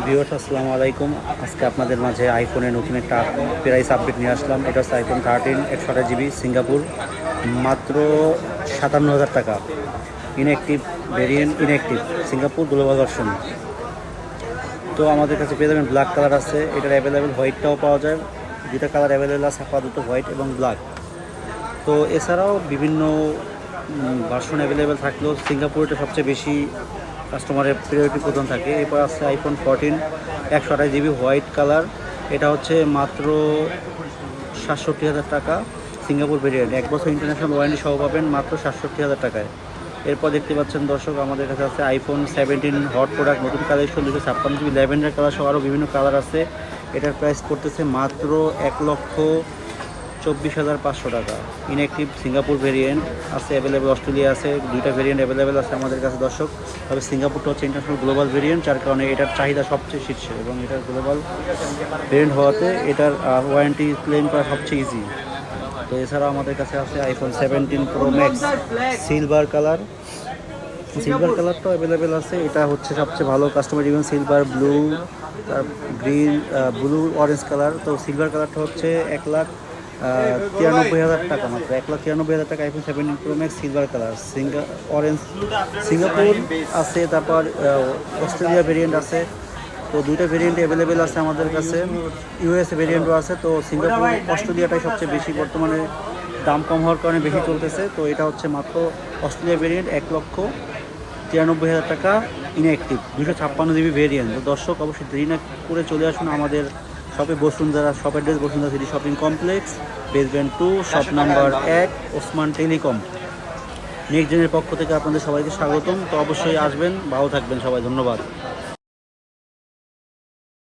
Viewers আসসালামু আলাইকুম। আজকে আপনাদের মাঝে আইফোনের নতুন একটা প্রাইস আপডেট নিয়ে আসলাম। এটা হচ্ছে আইফোন 13 128 GB সিঙ্গাপুর, মাত্র 57,000 টাকা। Inactive variant, inactive Singapore global version. তো আমাদের কাছে পেয়ে যাবেন ব্ল্যাক কালার আছে, এটার অ্যাভেলেবেল হোয়াইটটাও পাওয়া যায়। দুটা কালার অ্যাভেলেবেল আছে আপাতত, হোয়াইট এবং ব্ল্যাক। তো এছাড়াও বিভিন্ন ভার্সন অ্যাভেলেবেল থাকলেও সিঙ্গাপুরটা সবচেয়ে বেশি কাস্টমারের প্রায়োরিটি প্রদান থাকে। এরপর আছে আইফোন 14 128 GB হোয়াইট কালার। এটা হচ্ছে মাত্র 67,000 টাকা সিঙ্গাপুর ভেরিয়েন্ট। 1 বছর ইন্টারন্যাশনাল ওয়ারেন্টি সহ পাবেন মাত্র 67,000 টাকায়। এরপর দেখতে পাচ্ছেন দর্শক, আমাদের কাছে আছে আইফোন 17 হট প্রোডাক্ট, নতুন কালেকশন 256 GB ল্যাভেন্ডার কালার সহ আরও বিভিন্ন কালার আছে। এটার প্রাইস করতেছে মাত্র 1,24,500 টাকা। ইনঅ্যাক্টিভ সিঙ্গাপুর ভেরিয়েন্ট আছে অ্যাভেলেবেল, অস্ট্রেলিয়া আছে, দুইটা ভেরিয়েন্ট অ্যাভেলেবেল আছে আমাদের কাছে দর্শক। তবে সিঙ্গাপুরটা হচ্ছে ইন্টারন্যাশনাল গ্লোবাল ভেরিয়েন্ট, যার কারণে এটার চাহিদা সবচেয়ে শীর্ষে এবং এটার গ্লোবাল ভেরিয়েন্ট হওয়াতে এটার ওয়ারেন্টি ক্লেম করা সবচেয়ে ইজি। তো এছাড়াও আমাদের কাছে আছে iPhone 17 pro max silver colour. Silver কালারটাও অ্যাভেলেবেল আছে। এটা হচ্ছে সবচেয়ে ভালো কাস্টমার রিভিউ, সিলভার, ব্লু, তার গ্রিন, ব্লু, অরেঞ্জ কালার। তো সিলভার কালারটা হচ্ছে 1,93,000 টাকা, মাত্র 1,93,000 টাকা iPhone 17 pro max silver colour. Orange Singapore আছে, তারপর অস্ট্রেলিয়া ভেরিয়েন্ট আছে। তো দুইটা ভেরিয়েন্ট অ্যাভেলেবেল আছে আমাদের কাছে, ইউএসএ ভেরিয়েন্টও আছে। তো সিঙ্গাপুর অস্ট্রেলিয়াটাই সবচেয়ে বেশি বর্তমানে দাম কম হওয়ার কারণে বেশি চলতেছে। তো এটা হচ্ছে মাত্র অস্ট্রেলিয়া ভেরিয়েন্ট 1,93,000 টাকা ইনঅ্যাক্টিভ, 256 GB ভেরিয়েন্ট। তো দর্শক অবশ্যই দেরি না করে চলে আসুন আমাদের শপে। Bashundhara shop address Bashundhara city shopping complex, basement 2, shop number 1, Osman telecom. Next জেনের পক্ষ থেকে আপনাদের সবাইকে স্বাগতম। তো অবশ্যই আসবেন, ভালো থাকবেন সবাই, ধন্যবাদ।